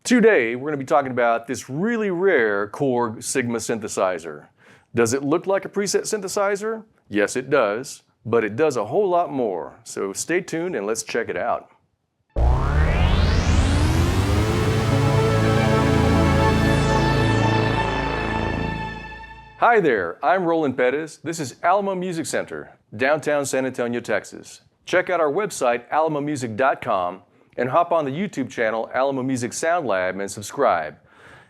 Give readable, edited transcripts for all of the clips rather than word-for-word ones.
Today, we're going to be talking about this really rare Korg Sigma synthesizer. Does it look like a preset synthesizer? Yes, it does, but it does a whole lot more. So stay tuned and let's check it out. Hi there, I'm Roland Pettis. This is Alamo Music Center, downtown San Antonio, Texas. Check out our website, alamomusic.com, and hop on the YouTube channel, Alamo Music Sound Lab, and subscribe.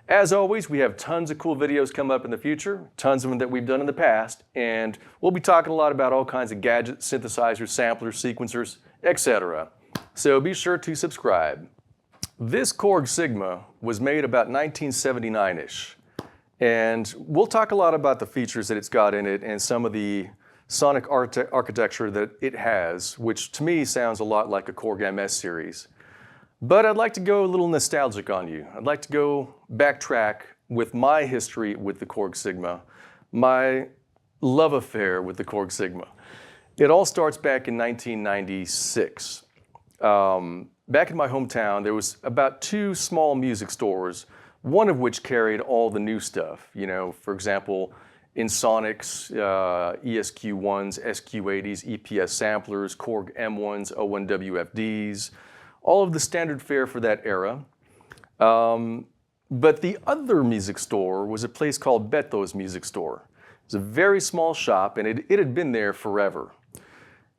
As always, we have tons of cool videos coming up in the future, tons of them that we've done in the past, and we'll be talking a lot about all kinds of gadgets, synthesizers, samplers, sequencers, etc. So be sure to subscribe. This Korg Sigma was made about 1979-ish, and we'll talk a lot about the features that it's got in it and some of the sonic architecture that it has, which to me sounds a lot like a Korg MS series. But I'd like to go a little nostalgic on you. I'd like to go backtrack with my history with the Korg Sigma, my love affair with the Korg Sigma. It all starts back in 1996. Back in my hometown, there was about 2 small music stores, one of which carried all the new stuff. You know, for example, Insonics, ESQ1s, SQ80s, EPS samplers, Korg M1s, O1WFDs, all of the standard fare for that era. But the other music store was a place called Beto's Music Store. It was a very small shop, and it had been there forever.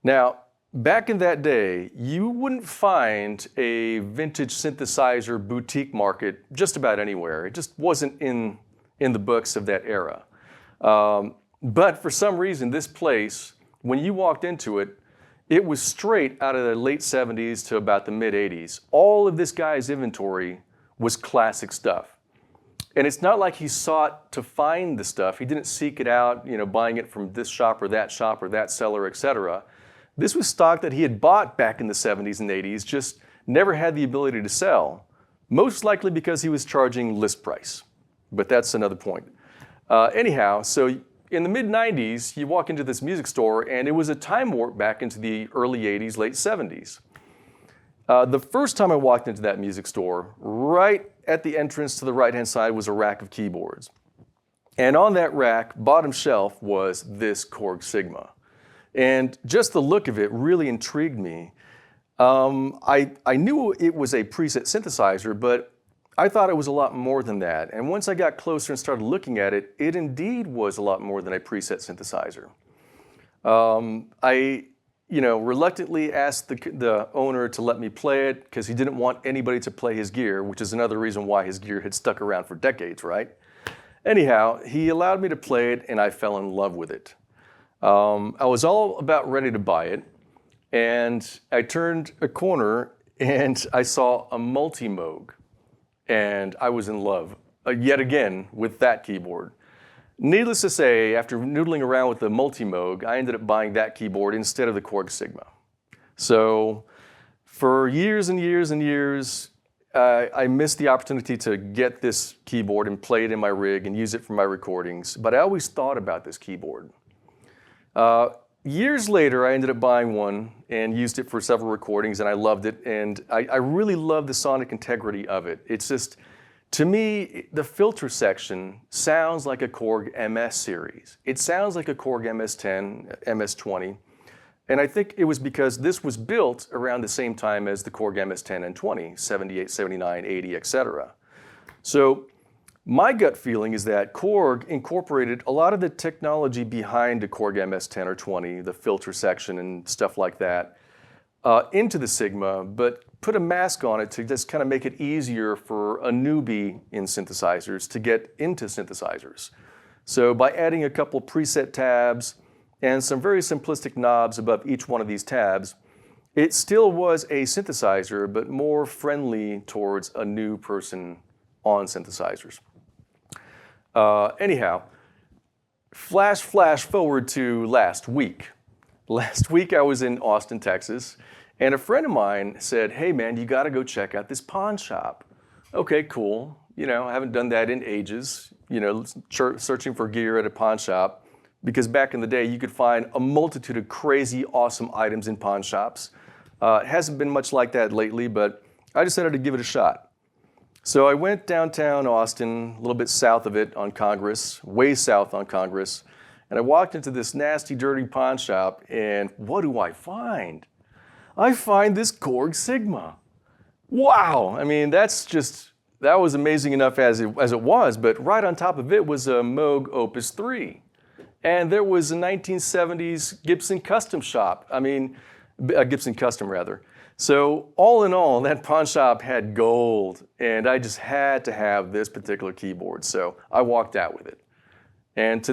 Now, back in that day, you wouldn't find a vintage synthesizer boutique market just about anywhere. It just wasn't in the books of that era. But for some reason, this place, when you walked into it, it was straight out of the late 70s to about the mid 80s. All of this guy's inventory was classic stuff. And it's not like he sought to find the stuff. He didn't seek it out, you know, buying it from this shop or that seller, etc. This was stock that he had bought back in the 70s and 80s, just never had the ability to sell, most likely because he was charging list price. But that's another point. Anyhow, so in the mid-90s, you walk into this music store, and it was a time warp back into the early 80s, late 70s. The first time I walked into that music store, right at the entrance to the right-hand side was a rack of keyboards. And on that rack, bottom shelf, was this Korg Sigma. And just the look of it really intrigued me. I knew it was a preset synthesizer, but I thought it was a lot more than that. And once I got closer and started looking at it, it indeed was a lot more than a preset synthesizer. I reluctantly asked the owner to let me play it because he didn't want anybody to play his gear, which is another reason why his gear had stuck around for decades, right? Anyhow, he allowed me to play it, and I fell in love with it. I was all about ready to buy it, and I turned a corner, and I saw a multi-moog. And I was in love, yet again, with that keyboard. Needless to say, after noodling around with the multi-moog, I ended up buying that keyboard instead of the Korg Sigma. So for years and years and years, I missed the opportunity to get this keyboard and play it in my rig and use it for my recordings, but I always thought about this keyboard. Years later, I ended up buying one and used it for several recordings, and I loved it, and I really love the sonic integrity of it. It's just, to me, the filter section sounds like a Korg MS series. It sounds like a Korg MS-10, MS-20, and I think it was because this was built around the same time as the Korg MS-10 and 20, 78, 79, 80, etc. So my gut feeling is that Korg incorporated a lot of the technology behind the Korg MS-10 or 20, the filter section and stuff like that, into the Sigma, but put a mask on it to just kind of make it easier for a newbie in synthesizers to get into synthesizers. So by adding a couple preset tabs and some very simplistic knobs above each one of these tabs, it still was a synthesizer, but more friendly towards a new person on synthesizers. Anyhow, flash forward to last week. Last week I was in Austin, Texas, and a friend of mine said, "Hey man, you gotta go check out this pawn shop." Okay, cool. You know, I haven't done that in ages, you know, searching for gear at a pawn shop, because back in the day you could find a multitude of crazy, awesome items in pawn shops. It hasn't been much like that lately, but I decided to give it a shot. So I went downtown Austin, a little bit south of it on Congress, way south on Congress, and I walked into this nasty, dirty pawn shop, and what do I find? I find this Korg Sigma. Wow! I mean, that was amazing enough as it was, but right on top of it was a Moog Opus 3. And there was a 1970s Gibson Custom shop. I mean, Gibson Custom rather. So all in all, that pawn shop had gold, and I just had to have this particular keyboard. So I walked out with it. And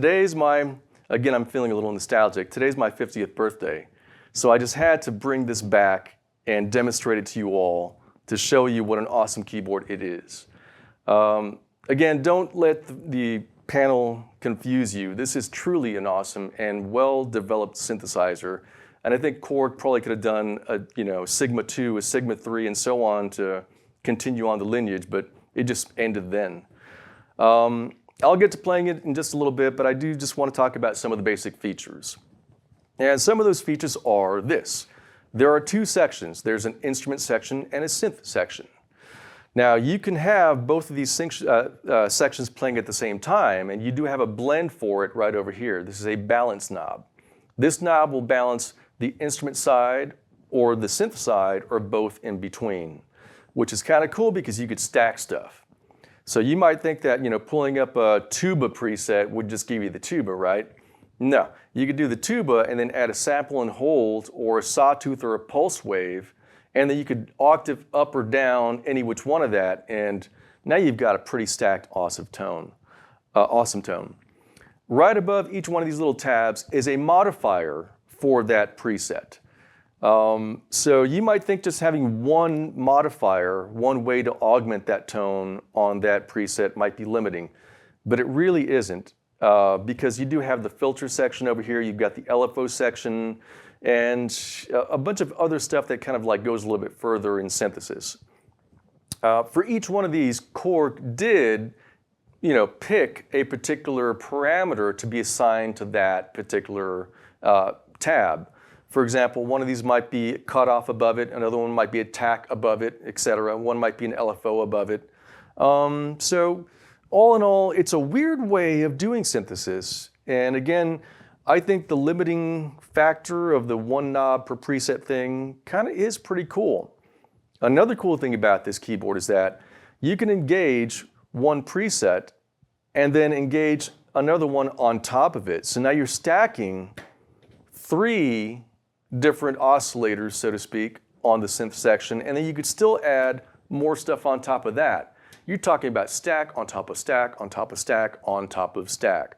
again, I'm feeling a little nostalgic. Today's my 50th birthday. So I just had to bring this back and demonstrate it to you all to show you what an awesome keyboard it is. Again, don't let the panel confuse you. This is truly an awesome and well-developed synthesizer. And I think Korg probably could have done a Sigma 2, a Sigma 3, and so on to continue on the lineage, but it just ended then. I'll get to playing it in just a little bit, but I do just want to talk about some of the basic features. And some of those features are this. There are two sections. There's an instrument section and a synth section. Now, you can have both of these sections playing at the same time, and you do have a blend for it right over here. This is a balance knob. This knob will balance the instrument side or the synth side or both in between, which is kind of cool because you could stack stuff. So you might think that pulling up a tuba preset would just give you the tuba, right? No, you could do the tuba and then add a sample and hold or a sawtooth or a pulse wave, and then you could octave up or down any which one of that, and now you've got a pretty stacked awesome tone. Right above each one of these little tabs is a modifier for that preset. So you might think just having one modifier, one way to augment that tone on that preset might be limiting, but it really isn't, because you do have the filter section over here, you've got the LFO section, and a bunch of other stuff that kind of like goes a little bit further in synthesis. For each one of these, Korg did pick a particular parameter to be assigned to that particular tab. For example, one of these might be cutoff above it, another one might be attack above it, etc. One might be an LFO above it. So all in all, it's a weird way of doing synthesis. And again, I think the limiting factor of the one knob per preset thing kind of is pretty cool. Another cool thing about this keyboard is that you can engage one preset and then engage another one on top of it. So now you're stacking 3 different oscillators, so to speak, on the synth section, and then you could still add more stuff on top of that. You're talking about stack on top of stack on top of stack on top of stack.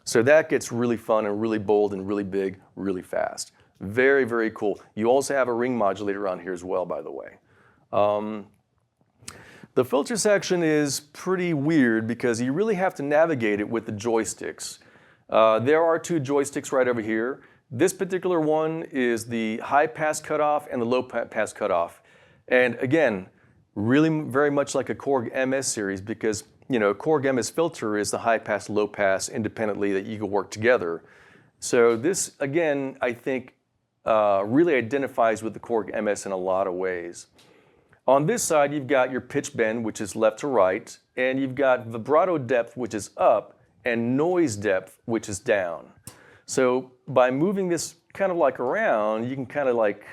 So that gets really fun and really bold and really big really fast. Very, very cool. You also have a ring modulator on here as well, by the way. The filter section is pretty weird because you really have to navigate it with the joysticks. There are 2 joysticks right over here. This particular one is the high pass cutoff and the low pass cutoff. And again, really very much like a Korg MS series because Korg MS filter is the high pass, low pass independently that you can work together. So this, again, I think really identifies with the Korg MS in a lot of ways. On this side, you've got your pitch bend, which is left to right, and you've got vibrato depth, which is up, and noise depth, which is down. So by moving this kind of like around, you can kind of like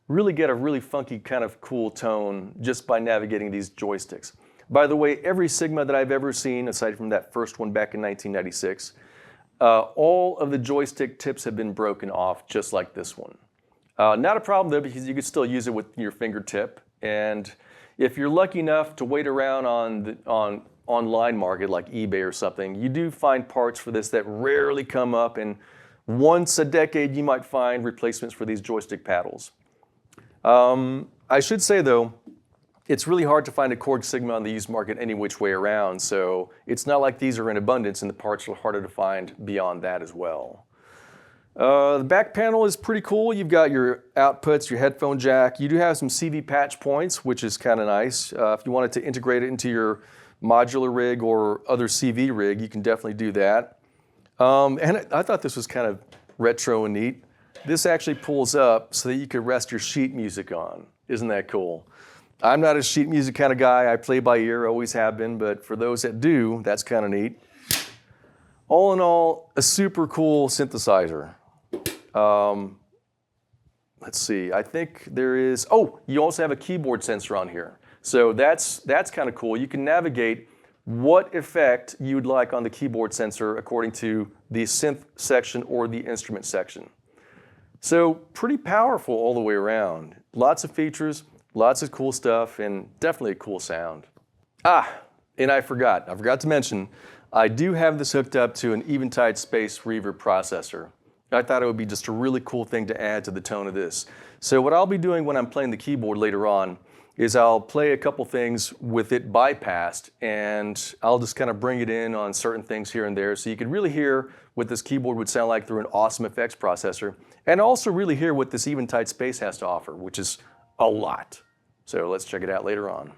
really get a really funky kind of cool tone just by navigating these joysticks. By the way, every Sigma that I've ever seen, aside from that first one back in 1996, all of the joystick tips have been broken off just like this one. Not a problem though, because you could still use it with your fingertip. And if you're lucky enough to wait around on online market like eBay or something, you do find parts for this that rarely come up, and once a decade you might find replacements for these joystick paddles. I should say though, it's really hard to find a Korg Sigma on the used market any which way around, so it's not like these are in abundance and the parts are harder to find beyond that as well. The back panel is pretty cool. You've got your outputs, your headphone jack. You do have some CV patch points, which is kind of nice. If you wanted to integrate it into your modular rig or other CV rig, you can definitely do that. And I thought this was kind of retro and neat. This actually pulls up so that you could rest your sheet music on. Isn't that cool? I'm not a sheet music kind of guy. I play by ear, always have been, but for those that do, that's kind of neat. All in all, a super cool synthesizer. Let's see, I think there is, oh, you also have a keyboard sensor on here. So that's kind of cool. You can navigate what effect you'd like on the keyboard sensor according to the synth section or the instrument section. So pretty powerful all the way around. Lots of features, lots of cool stuff, and definitely a cool sound. And I forgot to mention, I do have this hooked up to an Eventide Space Reverb processor. I thought it would be just a really cool thing to add to the tone of this. So what I'll be doing when I'm playing the keyboard later on is I'll play a couple things with it bypassed, and I'll just kind of bring it in on certain things here and there so you can really hear what this keyboard would sound like through an awesome effects processor, and also really hear what this Eventide Space has to offer, which is a lot. So let's check it out later on.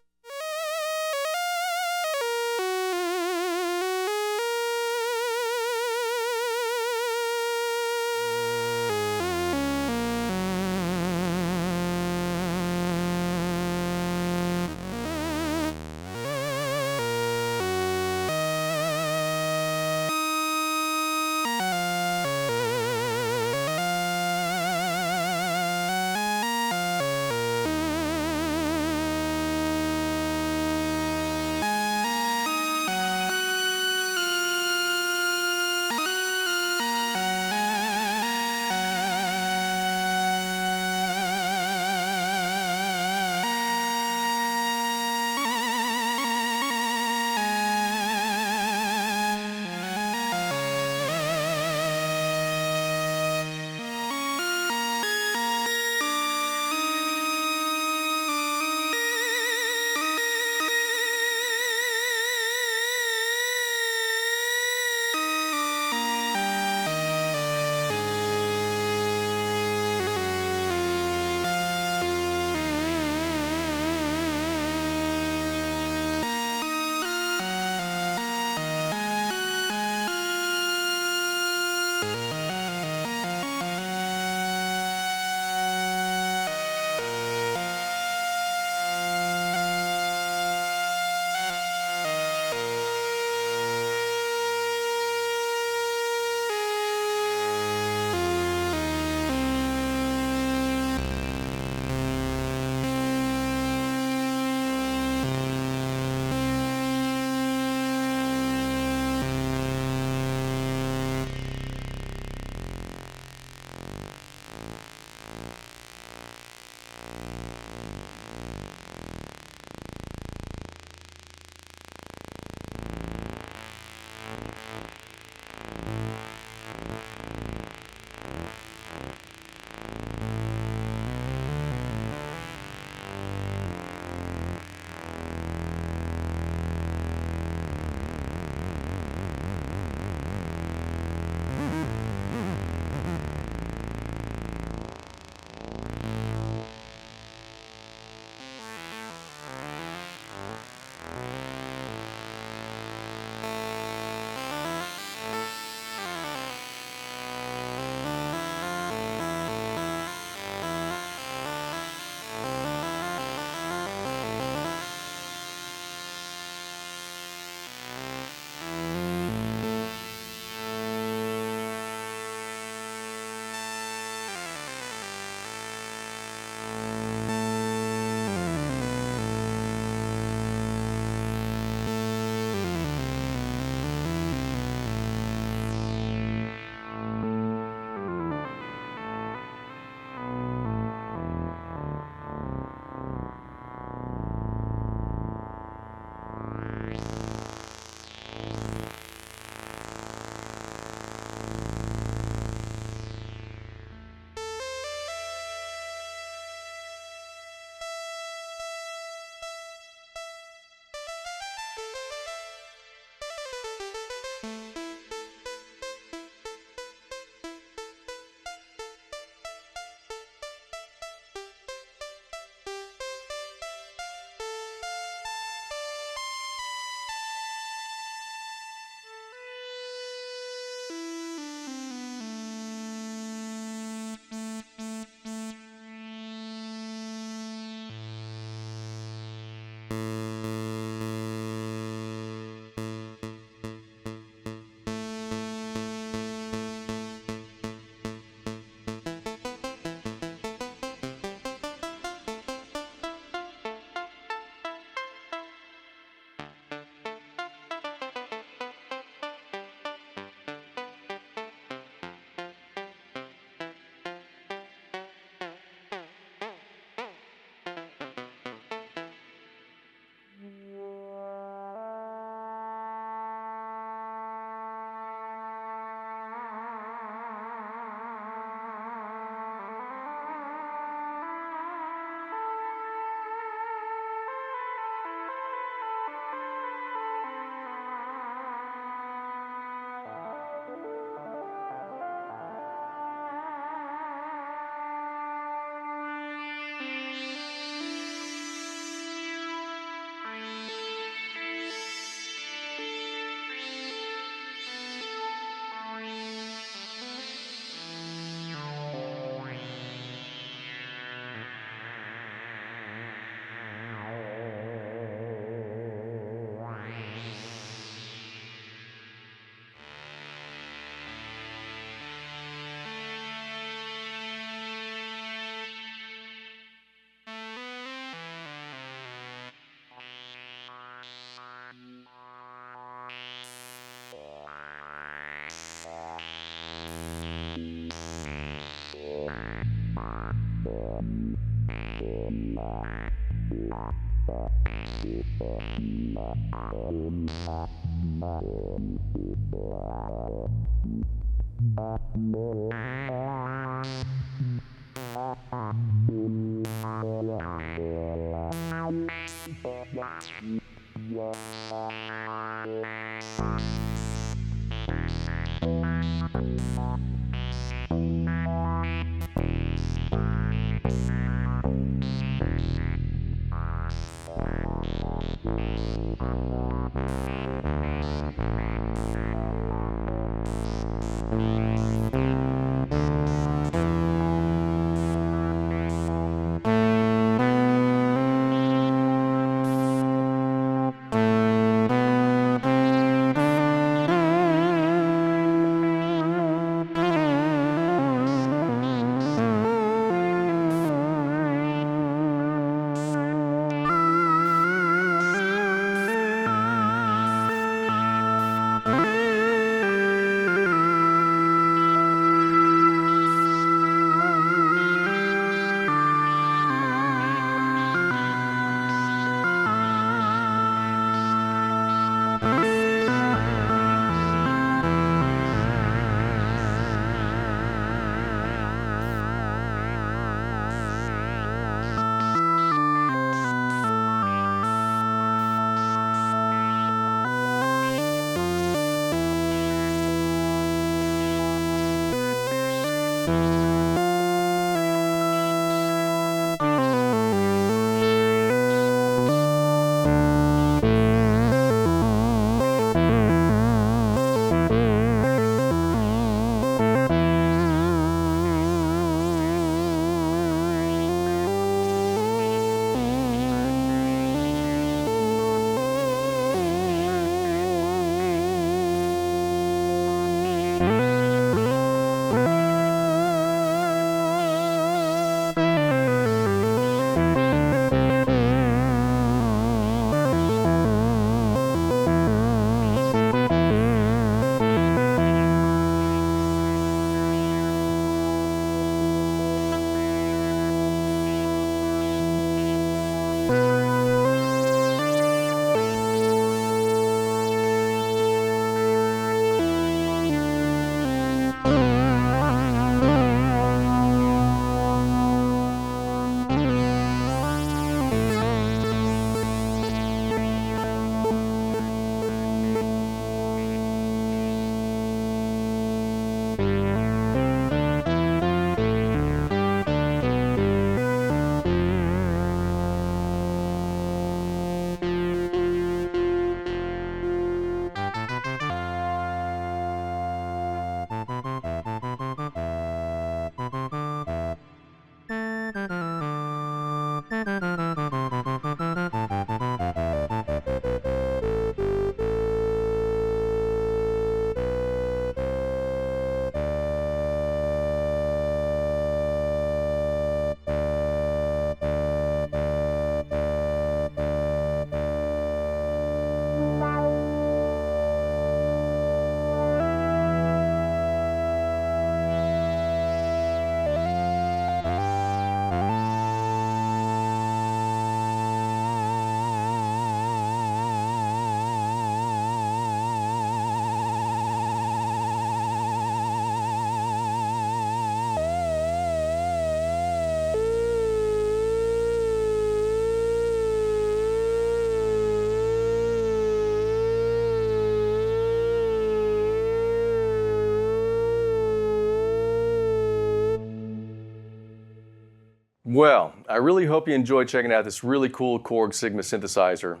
Well, I really hope you enjoyed checking out this really cool Korg Sigma synthesizer.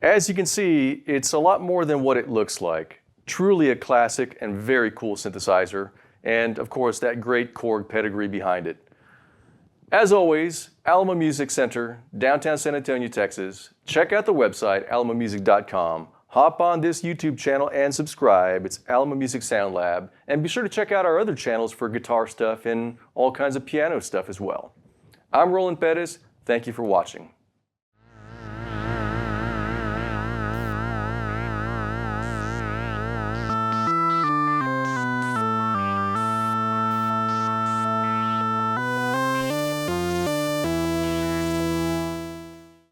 As you can see, it's a lot more than what it looks like. Truly a classic and very cool synthesizer, and of course that great Korg pedigree behind it. As always, Alamo Music Center, downtown San Antonio, Texas. Check out the website, alamomusic.com. Hop on this YouTube channel and subscribe. It's Alamo Music Sound Lab. And be sure to check out our other channels for guitar stuff and all kinds of piano stuff as well. I'm Roland Pettis. Thank you for watching.